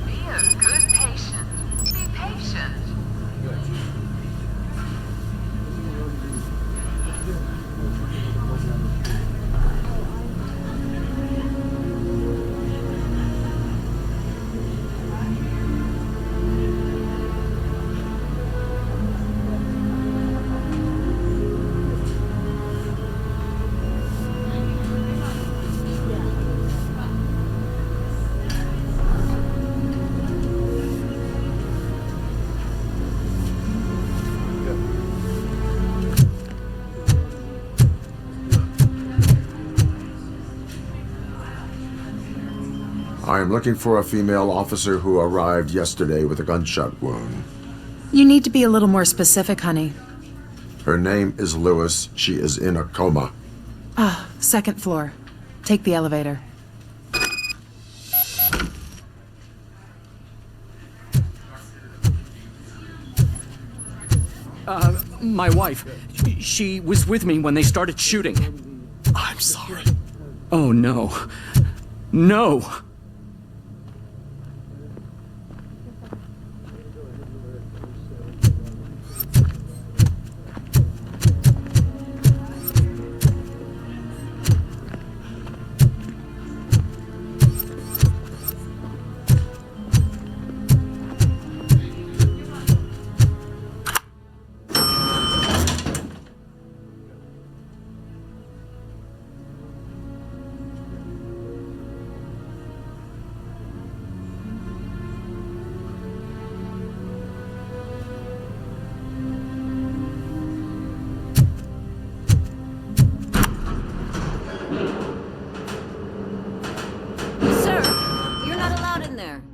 Be a good patient. Be patient. I am looking for a female officer who arrived yesterday with a gunshot wound. You need to be a little more specific, honey. Her name is Lewis. She is in a coma. Second floor. Take the elevator. My wife. She was with me when they started shooting. I'm sorry. Oh, no. No!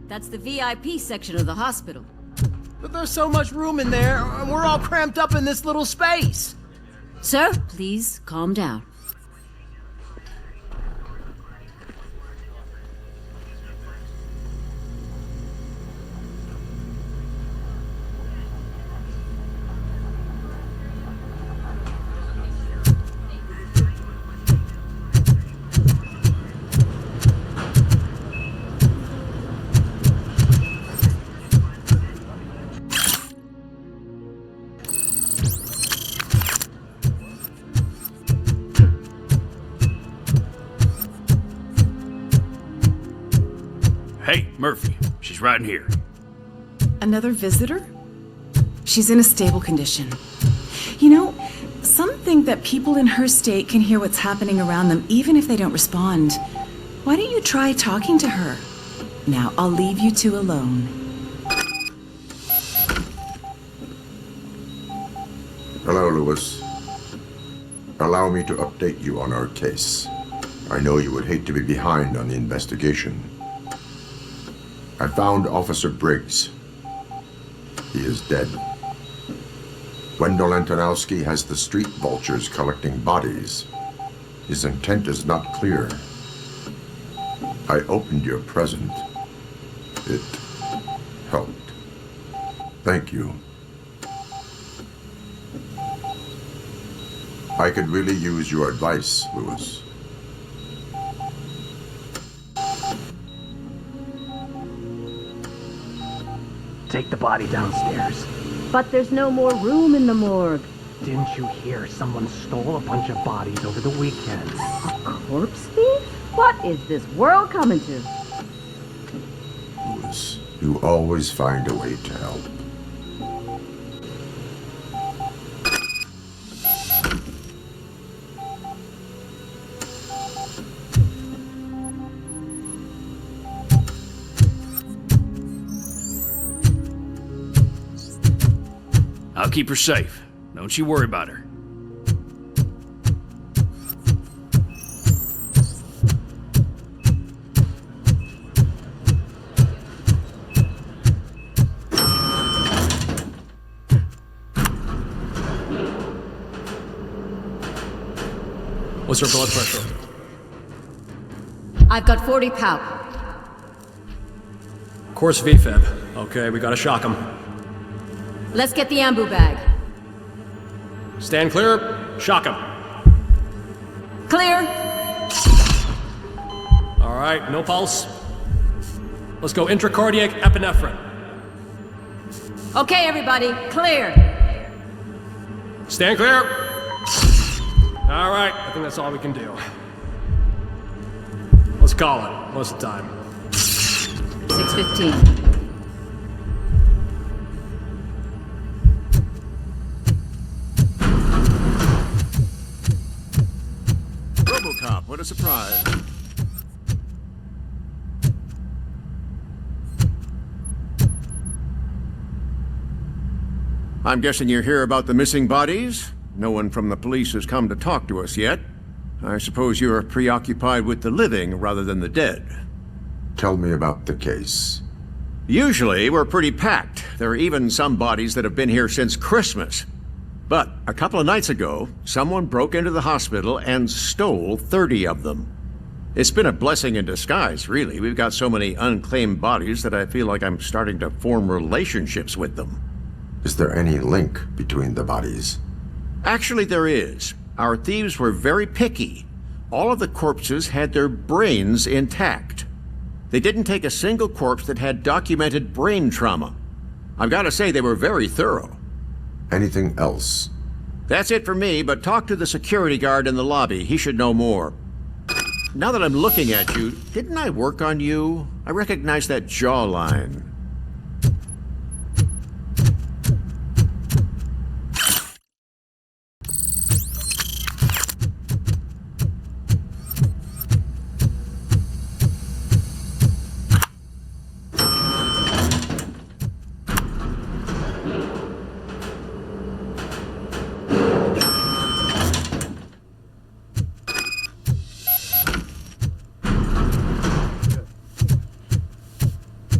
That's the VIP section of the hospital. But there's so much room in there, and we're all cramped up in this little space. Sir, please calm down. Hey, Murphy. She's right in here. Another visitor? She's in a stable condition. You know, some think that people in her state can hear what's happening around them even if they don't respond. Why don't you try talking to her? Now, I'll leave you two alone. Hello, Lewis. Allow me to update you on our case. I know you would hate to be behind on the investigation. I found Officer Briggs. He is dead. Wendell Antonowski has the street vultures collecting bodies. His intent is not clear. I opened your present. It helped. Thank you. I could really use your advice, Lewis. Take the body downstairs. But there's no more room in the morgue. Didn't you hear someone stole a bunch of bodies over the weekend? A corpse thief? What is this world coming to? Lewis, you always find a way to help. I'll keep her safe. Don't you worry about her. What's her blood pressure? I've got 40 pow. Course VFib. Okay, we gotta shock him. Let's get the ambu bag. Stand clear, shock him. Clear. All right, no pulse. Let's go intracardiac epinephrine. Okay, everybody, clear. Stand clear. All right, I think that's all we can do. Let's call it. What's the time? 6:15. Robocop, what a surprise. I'm guessing you're here about the missing bodies? No one from the police has come to talk to us yet. I suppose you're preoccupied with the living rather than the dead. Tell me about the case. Usually, we're pretty packed. There are even some bodies that have been here since Christmas. But a couple of nights ago, someone broke into the hospital and stole 30 of them. It's been a blessing in disguise, really. We've got so many unclaimed bodies that I feel like I'm starting to form relationships with them. Is there any link between the bodies? Actually, there is. Our thieves were very picky. All of the corpses had their brains intact. They didn't take a single corpse that had documented brain trauma. I've got to say, they were very thorough. Anything else? That's it for me, but talk to the security guard in the lobby. He should know more. Now that I'm looking at you, didn't I work on you? I recognize that jawline.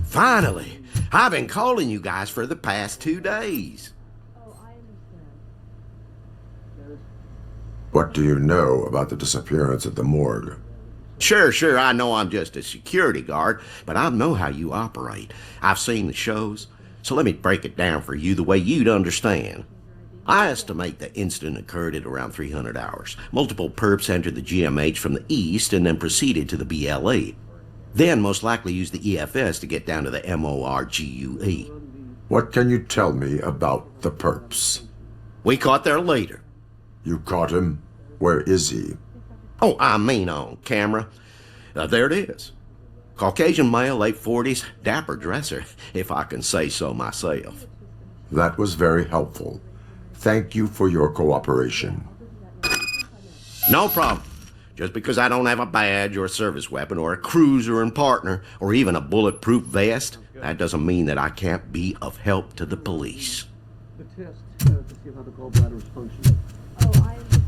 Finally! I've been calling you guys for the past 2 days. What do you know about the disappearance at the morgue? Sure, I know I'm just a security guard, but I know how you operate. I've seen the shows, so let me break it down for you the way you'd understand. I estimate the incident occurred at around 300 hours. Multiple perps entered the GMH from the east and then proceeded to the BLE. Then most likely used the EFS to get down to the MORGUE. What can you tell me about the perps? We caught their leader. You caught him? Where is he? Oh, I mean on camera. There it is. Caucasian male, late 40s, dapper dresser, if I can say so myself. That was very helpful. Thank you for your cooperation. No problem. Just because I don't have a badge or a service weapon or a cruiser and partner or even a bulletproof vest, that doesn't mean that I can't be of help to the police. The test to see how the gallbladder is functioning. Oh, I understand.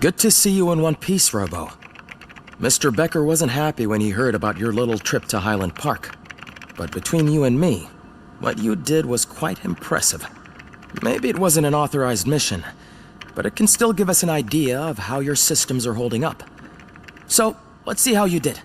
Good to see you in one piece, Robo. Mr. Becker wasn't happy when he heard about your little trip to Highland Park. But between you and me, what you did was quite impressive. Maybe it wasn't an authorized mission, but it can still give us an idea of how your systems are holding up. So, let's see how you did.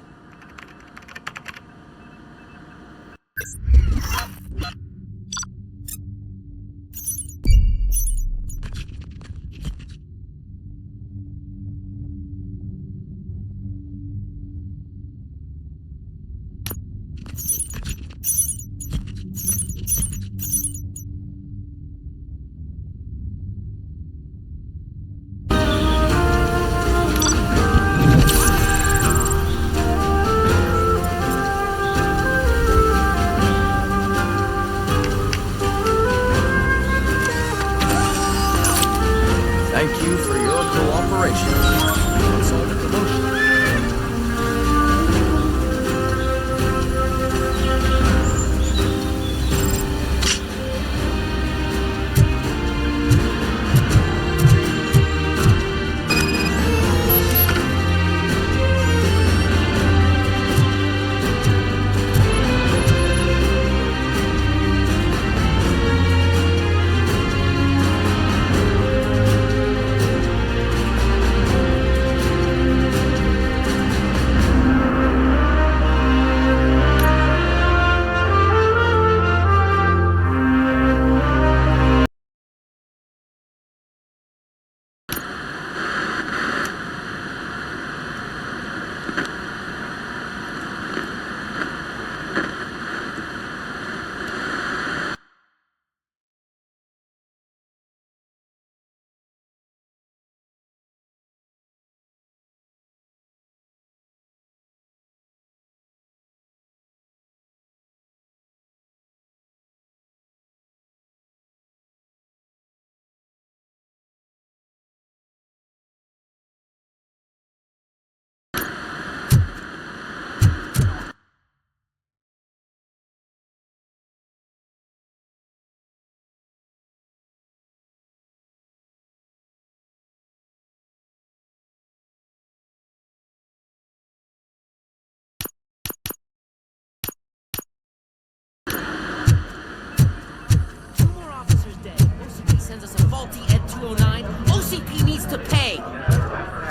sends us a faulty Ed 209, OCP needs to pay.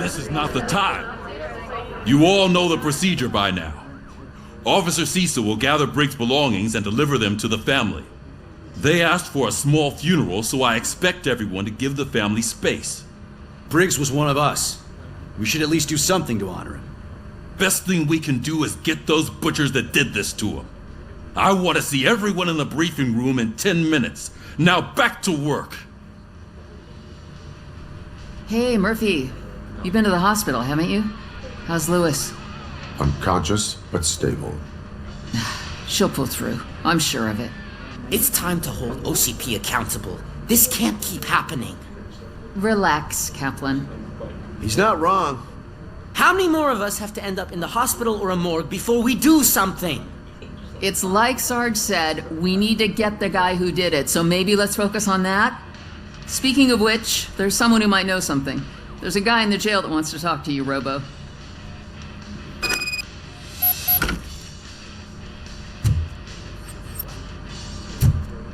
This is not the time. You all know the procedure by now. Officer Cecil will gather Briggs' belongings and deliver them to the family. They asked for a small funeral, so I expect everyone to give the family space. Briggs was one of us. We should at least do something to honor him. Best thing we can do is get those butchers that did this to him. I want to see everyone in the briefing room in 10 minutes. Now back to work. Hey, Murphy. You've been to the hospital, haven't you? How's Lewis? Unconscious, but stable. She'll pull through. I'm sure of it. It's time to hold OCP accountable. This can't keep happening. Relax, Kaplan. He's not wrong. How many more of us have to end up in the hospital or a morgue before we do something? It's like Sarge said, we need to get the guy who did it, so maybe let's focus on that. Speaking of which, there's someone who might know something. There's a guy in the jail that wants to talk to you, Robo.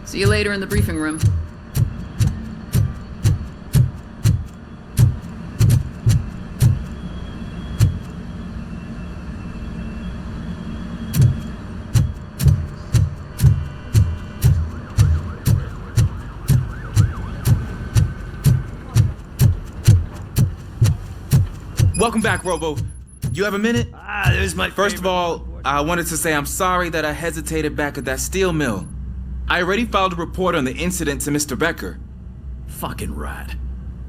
See you later in the briefing room. Welcome back, Robo. You have a minute? This is my First of all, I wanted to say I'm sorry that I hesitated back at that steel mill. I already filed a report on the incident to Mr. Becker. Fucking rat.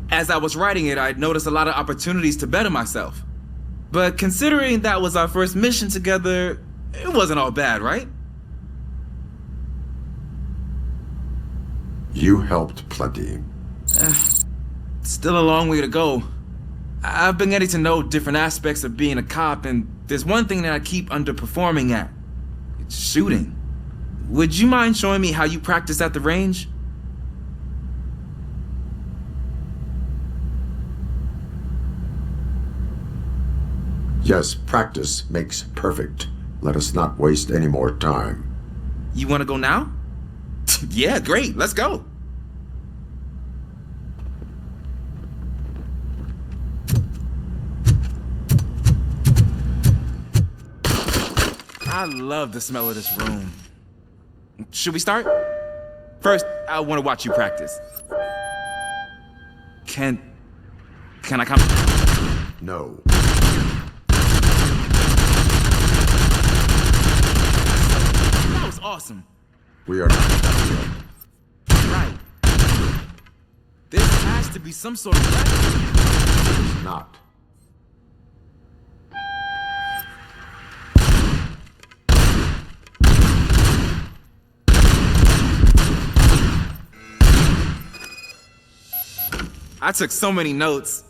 As I was writing it, I'd noticed a lot of opportunities to better myself. But considering that was our first mission together, it wasn't all bad, right? You helped plenty. Still a long way to go. I've been getting to know different aspects of being a cop, and there's one thing that I keep underperforming at. It's shooting. Would you mind showing me how you practice at the range? Yes, practice makes perfect. Let us not waste any more time. You want to go now? Yeah, great. Let's go. I love the smell of this room. Should we start? First, I want to watch you practice. Can I come? No. That was awesome. We are not done yet. Right. This has to be some sort of record. It's not. I took so many notes.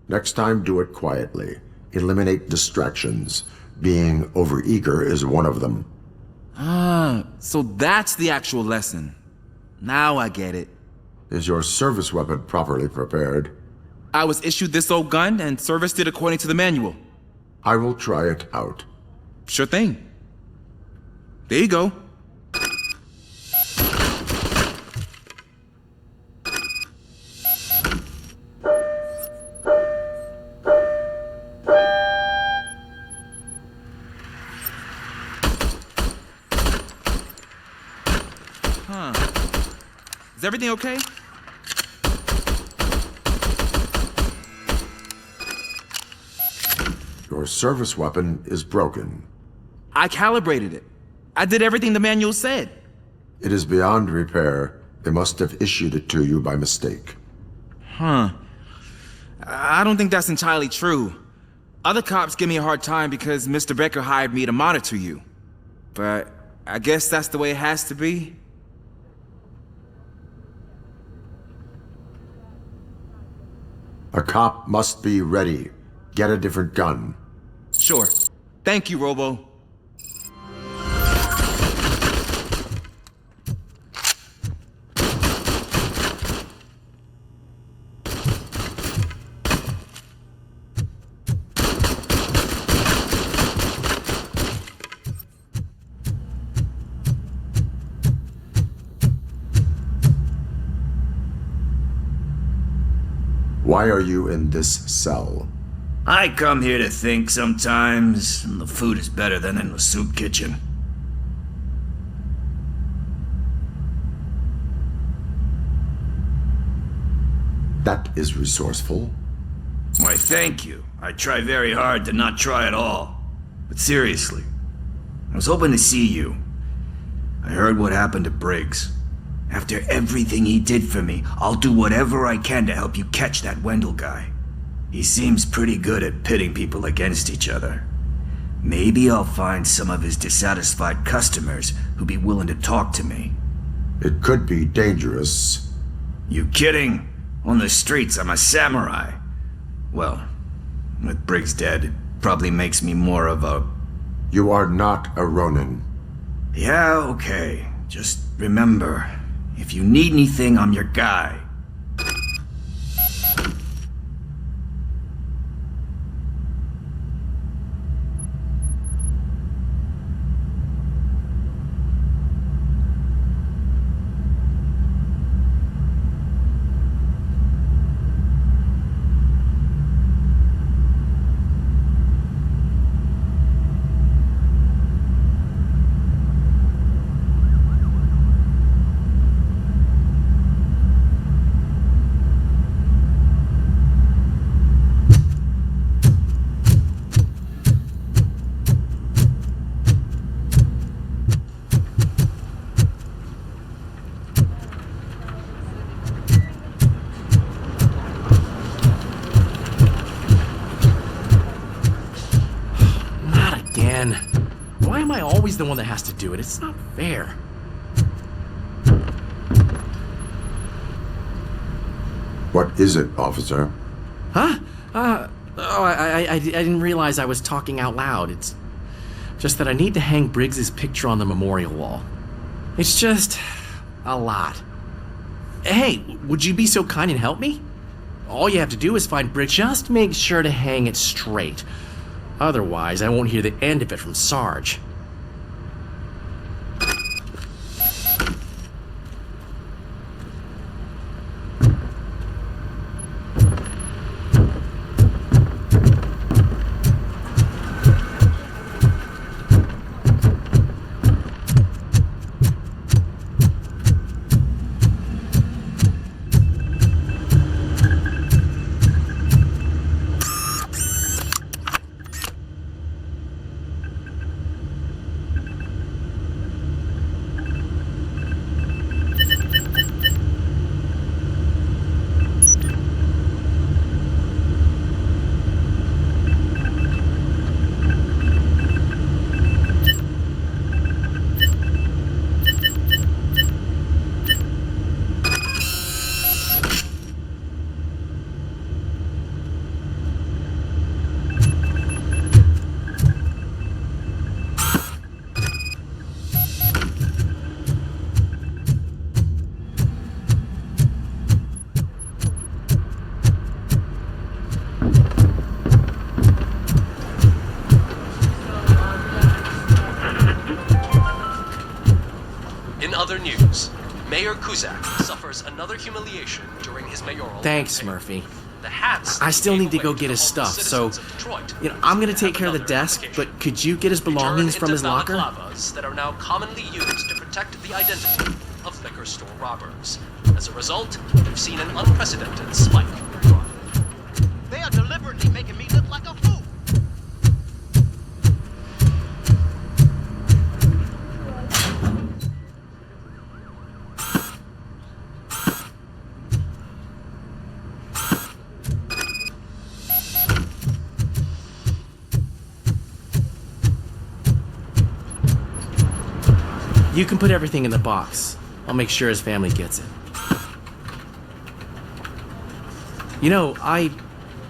Next time, do it quietly. Eliminate distractions. Being overeager is one of them. Ah, so that's the actual lesson. Now I get it. Is your service weapon properly prepared? I was issued this old gun and serviced it according to the manual. I will try it out. Sure thing. There you go. Is everything okay? Your service weapon is broken. I calibrated it. I did everything the manual said. It is beyond repair. They must have issued it to you by mistake. Huh. I don't think that's entirely true. Other cops give me a hard time because Mr. Becker hired me to monitor you. But I guess that's the way it has to be. A cop must be ready. Get a different gun. Sure. Thank you, Robo. Why are you in this cell? I come here to think sometimes, and the food is better than in the soup kitchen. That is resourceful. Why, thank you. I try very hard to not try at all. But seriously, I was hoping to see you. I heard what happened to Briggs. After everything he did for me, I'll do whatever I can to help you catch that Wendell guy. He seems pretty good at pitting people against each other. Maybe I'll find some of his dissatisfied customers who'd be willing to talk to me. It could be dangerous. You kidding? On the streets, I'm a samurai. Well, with Briggs dead, it probably makes me more of a... You are not a Ronin. Yeah, okay. Just remember, if you need anything, I'm your guy. Why am I always the one that has to do it? It's not fair. What is it, officer? Huh? I didn't realize I was talking out loud. It's just that I need to hang Briggs's picture on the memorial wall. It's just a lot. Hey, would you be so kind and help me? All you have to do is find Briggs. Just make sure to hang it straight. Otherwise, I won't hear the end of it from Sarge. Mayor Kuzak suffers another humiliation during his mayoral Thanks, campaign. Murphy. The hats I still need to go away get his all the stuff, so citizens of Detroit I'm gonna take care of the desk, but could you get his belongings from his locker? balaclavas that are now commonly used to protect the identity of liquor store robbers. As a result, we've seen an unprecedented spike in crime. They are deliberately making me look like a fool. You can put everything in the box. I'll make sure his family gets it. You know, I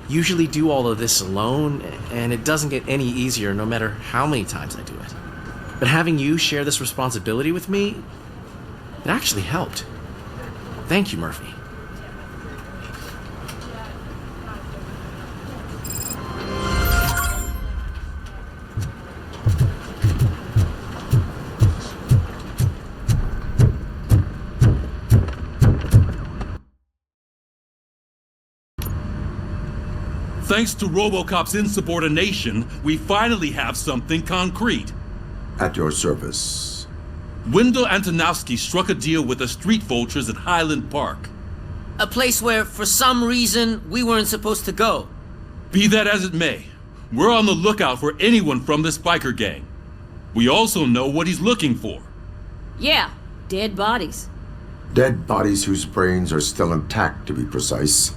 usually do all of this alone, and it doesn't get any easier no matter how many times I do it. But having you share this responsibility with me, it actually helped. Thank you, Murphy. Thanks to Robocop's insubordination, we finally have something concrete. At your service. Wendell Antonowski struck a deal with the street vultures at Highland Park. A place where, for some reason, we weren't supposed to go. Be that as it may, we're on the lookout for anyone from this biker gang. We also know what he's looking for. Yeah, dead bodies. Dead bodies whose brains are still intact, to be precise.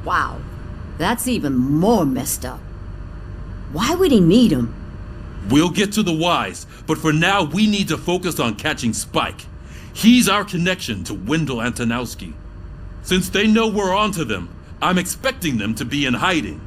Wow, that's even more messed up. Why would he need them? We'll get to the whys, but for now we need to focus on catching Spike. He's our connection to Wendell Antonowski. Since they know we're onto them, I'm expecting them to be in hiding.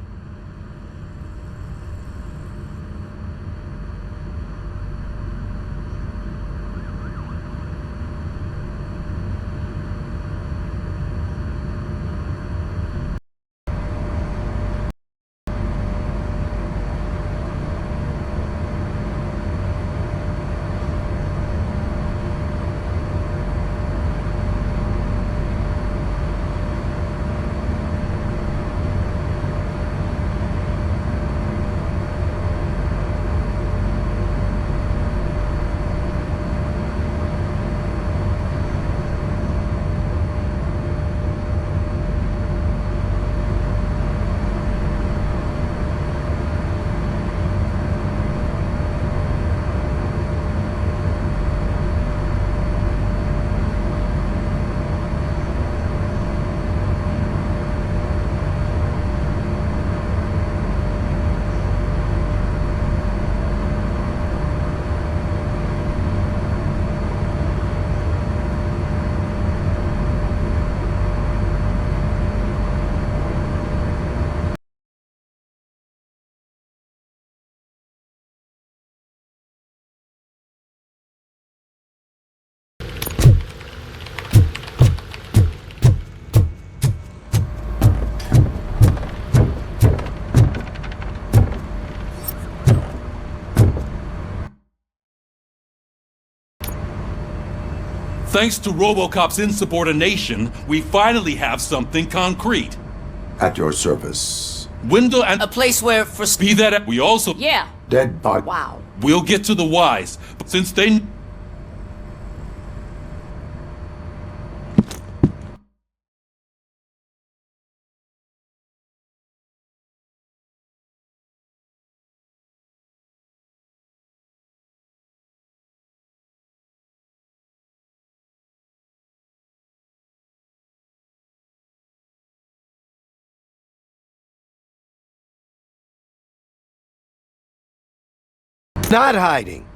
Thanks to Robocop's insubordination, we finally have something concrete. At your service. Wendell and... A place where, for... Be that... We also... Yeah. Dead body... Wow. We'll get to the whys, but since they... Not hiding.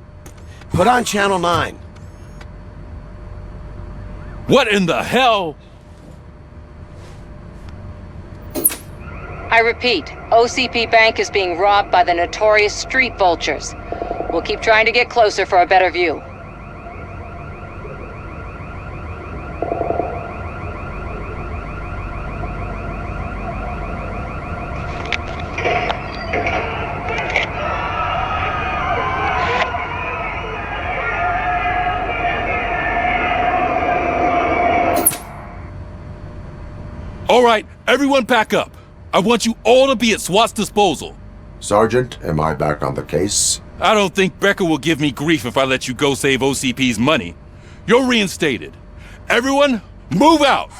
Put on Channel 9. What in the hell? I repeat, OCP Bank is being robbed by the notorious street vultures. We'll keep trying to get closer for a better view. All right, everyone pack up. I want you all to be at SWAT's disposal. Sergeant, am I back on the case? I don't think Becker will give me grief if I let you go save OCP's money. You're reinstated. Everyone, move out!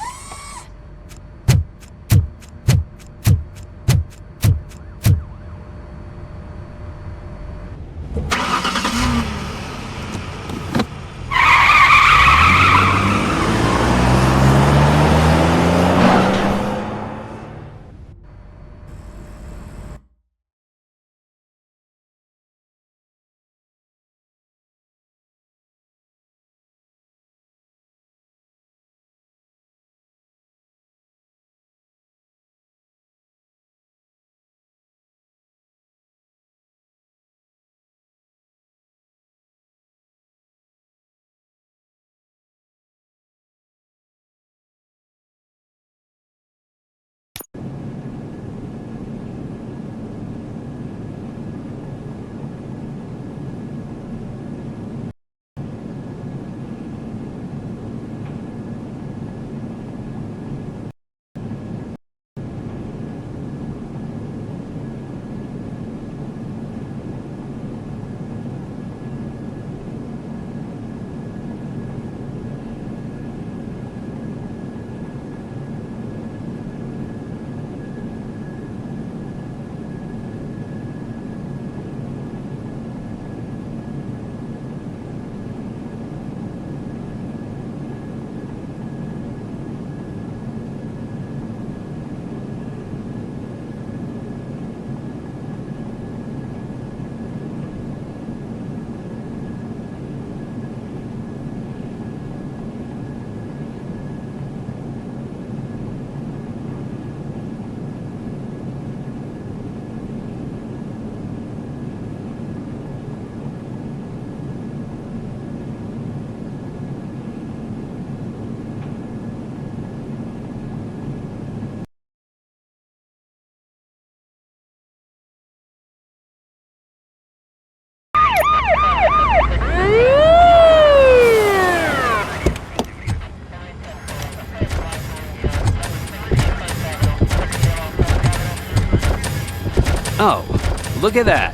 Look at that.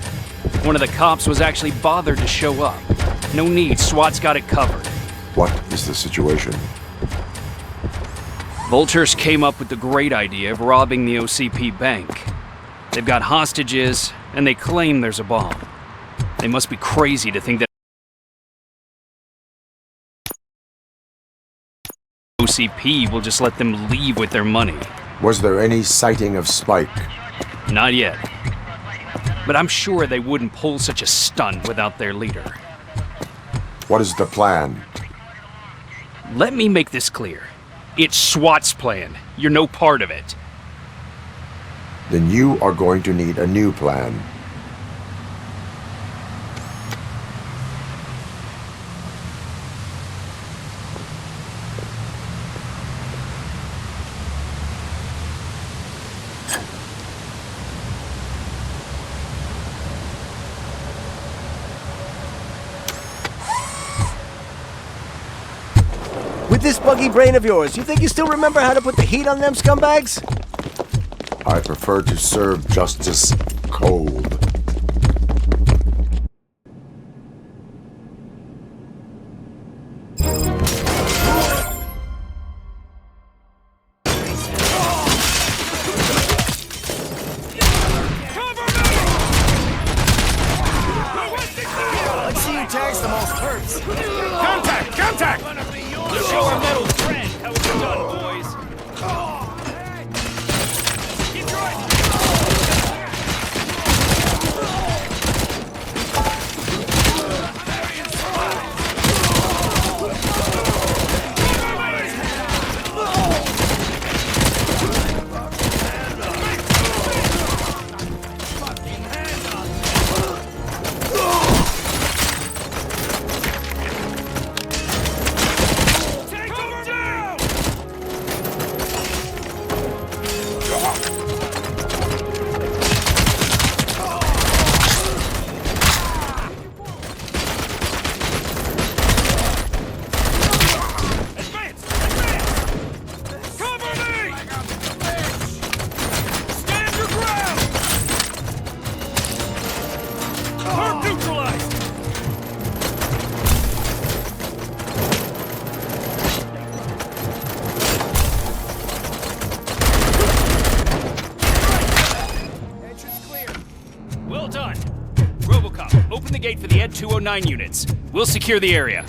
One of the cops was actually bothered to show up. No need, SWAT's got it covered. What is the situation? Vultures came up with the great idea of robbing the OCP bank. They've got hostages, and they claim there's a bomb. They must be crazy to think that OCP will just let them leave with their money. Was there any sighting of Spike? Not yet. But I'm sure they wouldn't pull such a stunt without their leader. What is the plan? Let me make this clear. It's SWAT's plan. You're no part of it. Then you are going to need a new plan. With this buggy brain of yours, you think you still remember how to put the heat on them scumbags? I prefer to serve justice cold. Let's see who tags the most hurts. Contact! Contact! Let's show our metal friend how it's done, boys. Keep driving. Well done. Robocop, open the gate for the Ed 209 units. We'll secure the area.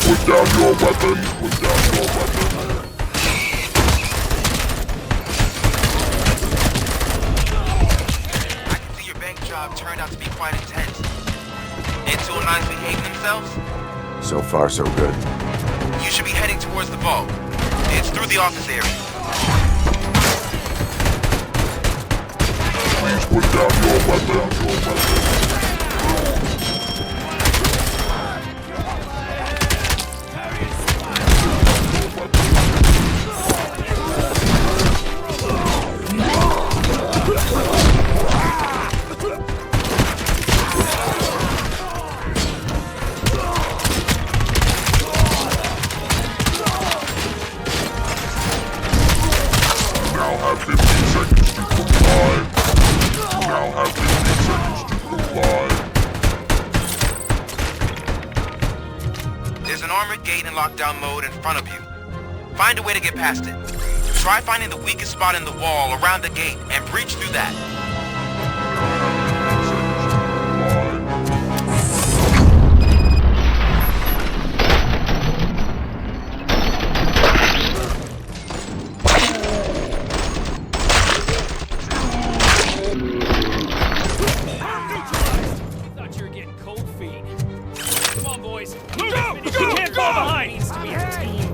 Put down your weapon. Put down your weapon. I can see your bank job turned out to be quite intense. Ed 209's behaving themselves? So far, so good. You should be heading towards the vault. It's through the office area. Please put down your weapon. There's an armored gate in lockdown mode in front of you. Find a way to get past it. Try finding the weakest spot in the wall around the gate and breach through that. Thought you were getting cold feet. Come on, boys. Move it! You can't fall behind! Needs to be a team.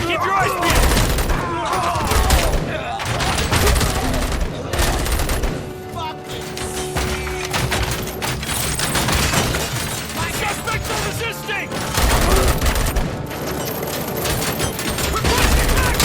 Keep your eyes peeled! Suspects are resisting! We're pushing back!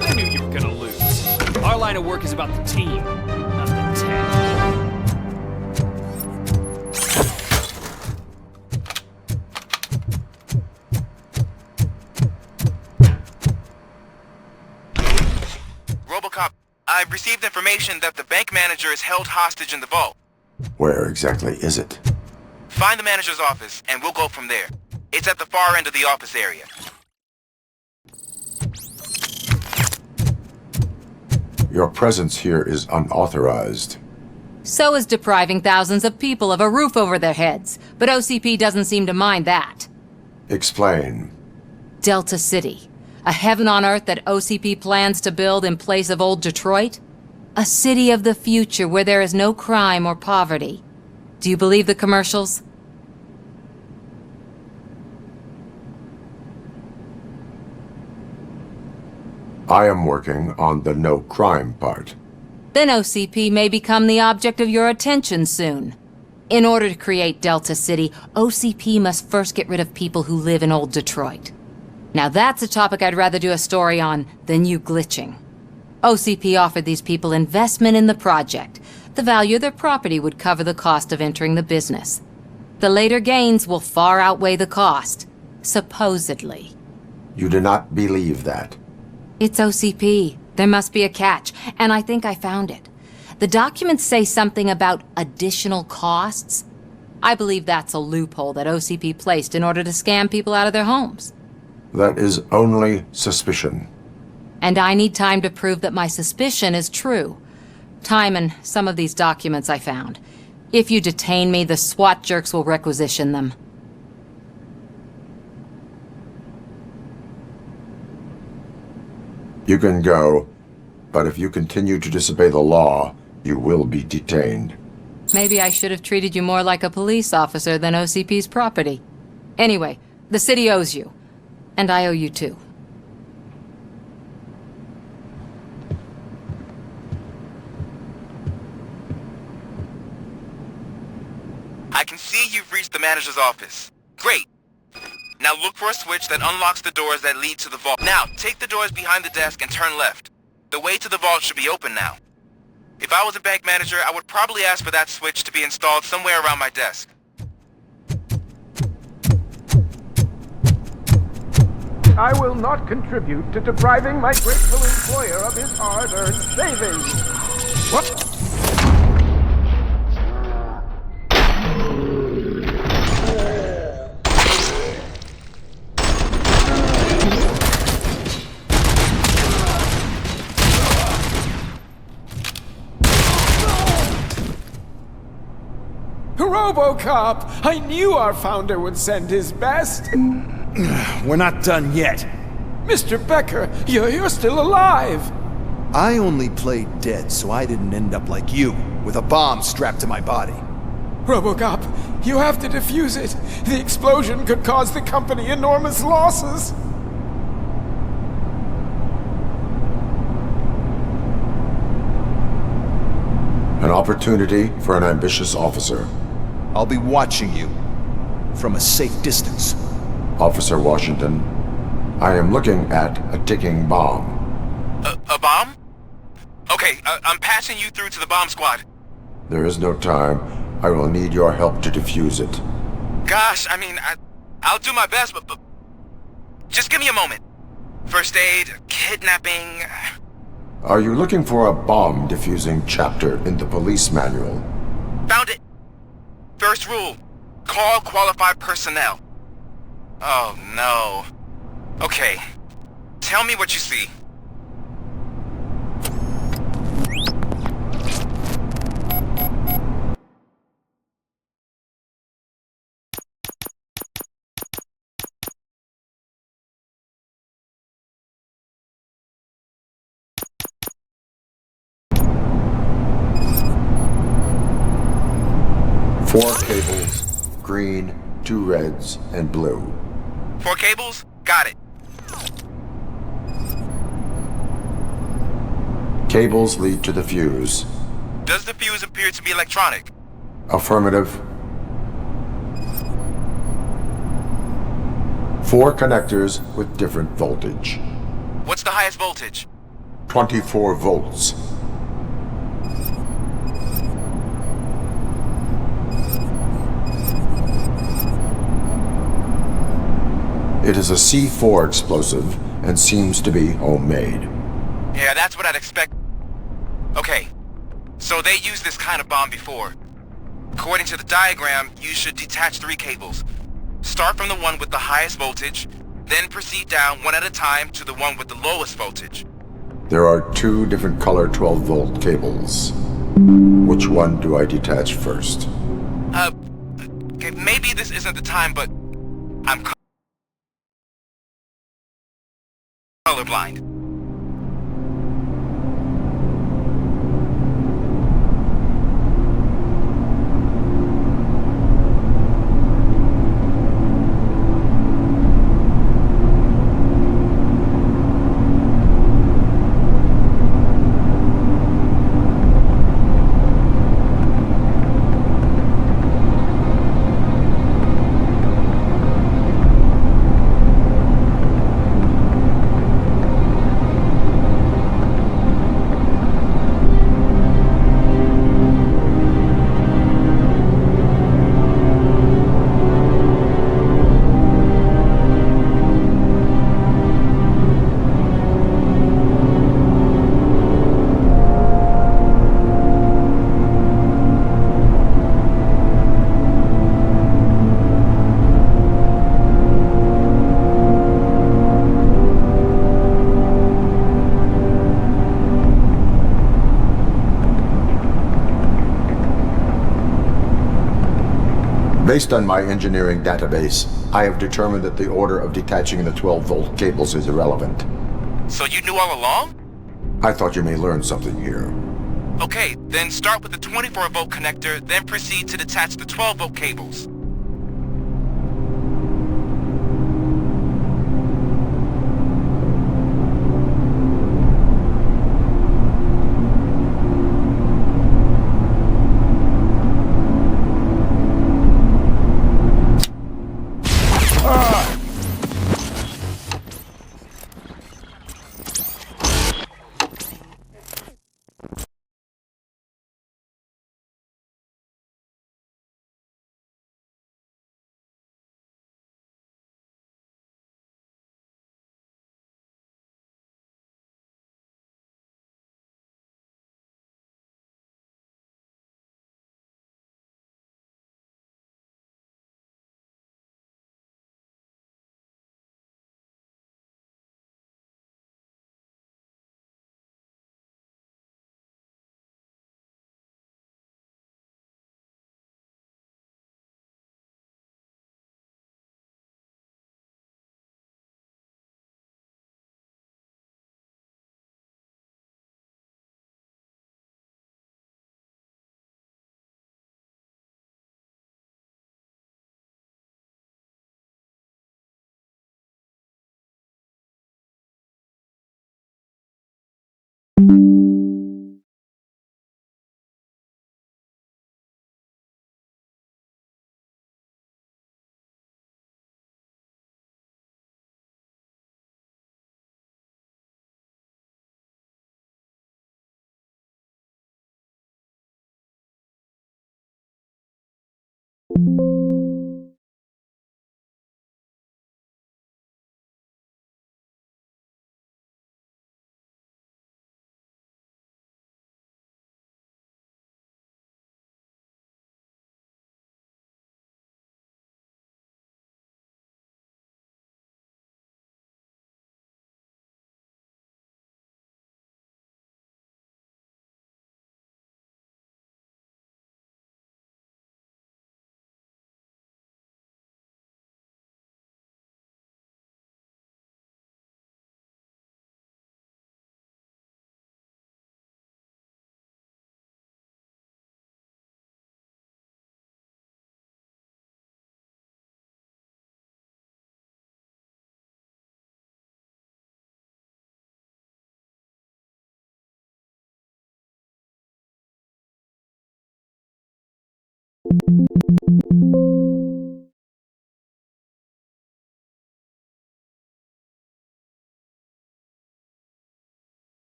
I knew you were gonna lose. Our line of work is about the team, not the tech. Robocop, I've received information that the bank manager is held hostage in the vault. Where exactly is it? Find the manager's office, and we'll go from there. It's at the far end of the office area. Your presence here is unauthorized. So is depriving thousands of people of a roof over their heads, but OCP doesn't seem to mind that. Explain. Delta City, a heaven on earth that OCP plans to build in place of old Detroit? A city of the future where there is no crime or poverty. Do you believe the commercials? I am working on the no crime part. Then OCP may become the object of your attention soon. In order to create Delta City, OCP must first get rid of people who live in old Detroit. Now that's a topic I'd rather do a story on than you glitching. OCP offered these people investment in the project. The value of their property would cover the cost of entering the business. The later gains will far outweigh the cost, supposedly. You do not believe that? It's OCP. There must be a catch, and I think I found it. The documents say something about additional costs. I believe that's a loophole that OCP placed in order to scam people out of their homes. That is only suspicion. And I need time to prove that my suspicion is true. Time and some of these documents I found. If you detain me, the SWAT jerks will requisition them. You can go, but if you continue to disobey the law, you will be detained. Maybe I should have treated you more like a police officer than OCP's property. Anyway, the city owes you. And I owe you too. I can see you've reached the manager's office. Great. Now look for a switch that unlocks the doors that lead to the vault. Now, take the doors behind the desk and turn left. The way to the vault should be open now. If I was a bank manager, I would probably ask for that switch to be installed somewhere around my desk. I will not contribute to depriving my grateful employer of his hard-earned savings. What? Robocop! I knew our founder would send his best! We're not done yet. Mr. Becker, you're still alive! I only played dead so I didn't end up like you, with a bomb strapped to my body. Robocop, you have to defuse it. The explosion could cause the company enormous losses. An opportunity for an ambitious officer. I'll be watching you. from a safe distance. Officer Washington, I am looking at a ticking bomb. A bomb? Okay, I'm passing you through to the bomb squad. There is no time. I will need your help to defuse it. Gosh, I mean, I'll do my best, but just give me a moment. First aid, kidnapping... Are you looking for a bomb defusing chapter in the police manual? Found it! First rule, call qualified personnel. Oh no. Okay, tell me what you see. Four cables, green, 2 reds, and blue. 4 cables? Got it. Cables lead to the fuse. Does the fuse appear to be electronic? Affirmative. 4 connectors with different voltage. What's the highest voltage? 24 volts. It is a C4 explosive and seems to be homemade. Yeah, that's what I'd expect. Okay, so they used this kind of bomb before. According to the diagram, you should detach 3 cables. Start from the one with the highest voltage, then proceed down one at a time to the one with the lowest voltage. There are 2 different color 12-volt cables. Which one do I detach first? Okay, maybe this isn't the time, but I'm colorblind. Based on my engineering database, I have determined that the order of detaching the 12-volt cables is irrelevant. So you knew all along? I thought you may learn something here. Okay, then start with the 24-volt connector, then proceed to detach the 12-volt cables.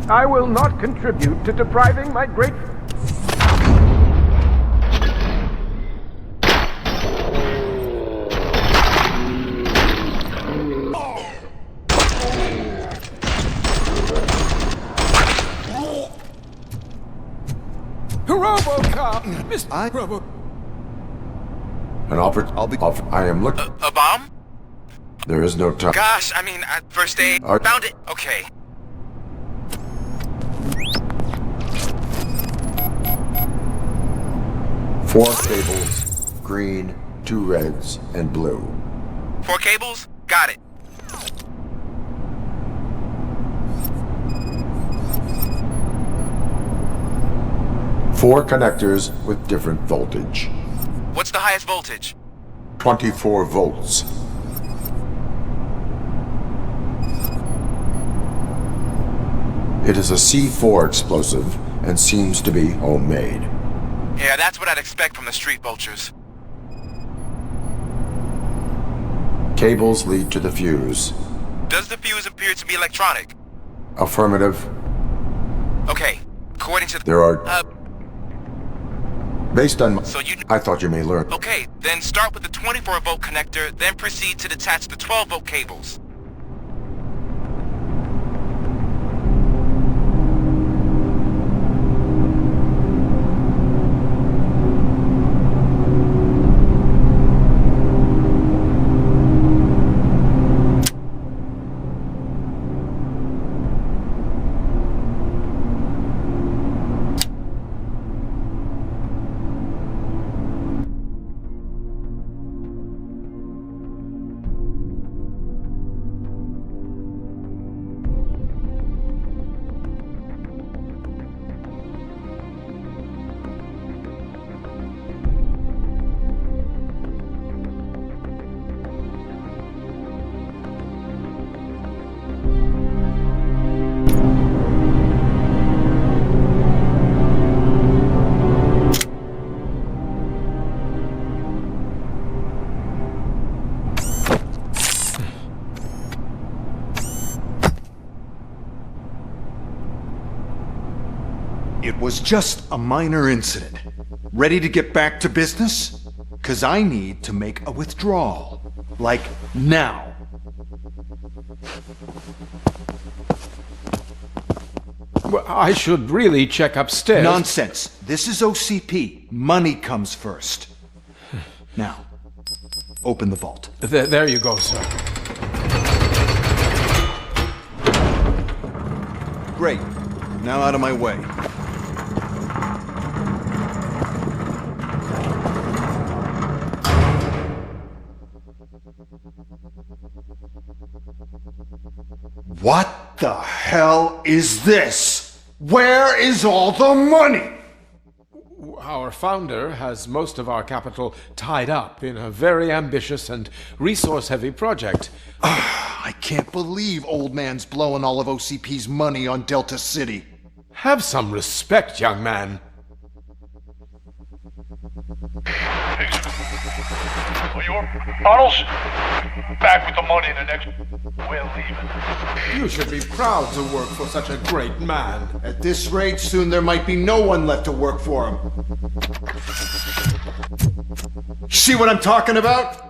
I will not contribute to depriving my great... Robocop! Mr. Robo... I am looking... A bomb? There is no time. Gosh, I mean, first aid. Found it. Okay. Four cables, green, 2 reds, and blue. 4 cables? Got it. Four connectors with different voltage. What's the highest voltage? 24 volts. It is a C4 explosive and seems to be homemade. Yeah, that's what I'd expect from the street vultures. Cables lead to the fuse. Does the fuse appear to be electronic? Affirmative. Okay, according to... There are... Based on... So you... I thought you may learn. Okay, then start with the 24-volt connector, then proceed to detach the 12-volt cables. It was just a minor incident. Ready to get back to business? 'Cause I need to make a withdrawal. Like, now. Well, I should really check upstairs. Nonsense. This is OCP. Money comes first. Now, open the vault. There you go, sir. Great. Now out of my way. What the hell is this? Where is all the money? Our founder has most of our capital tied up in a very ambitious and resource-heavy project. I can't believe old man's blowing all of OCP's money on Delta City. Have some respect, young man. Arnold's back with the money in the next... We're leaving. You should be proud to work for such a great man. At this rate, soon there might be no one left to work for him. See what I'm talking about?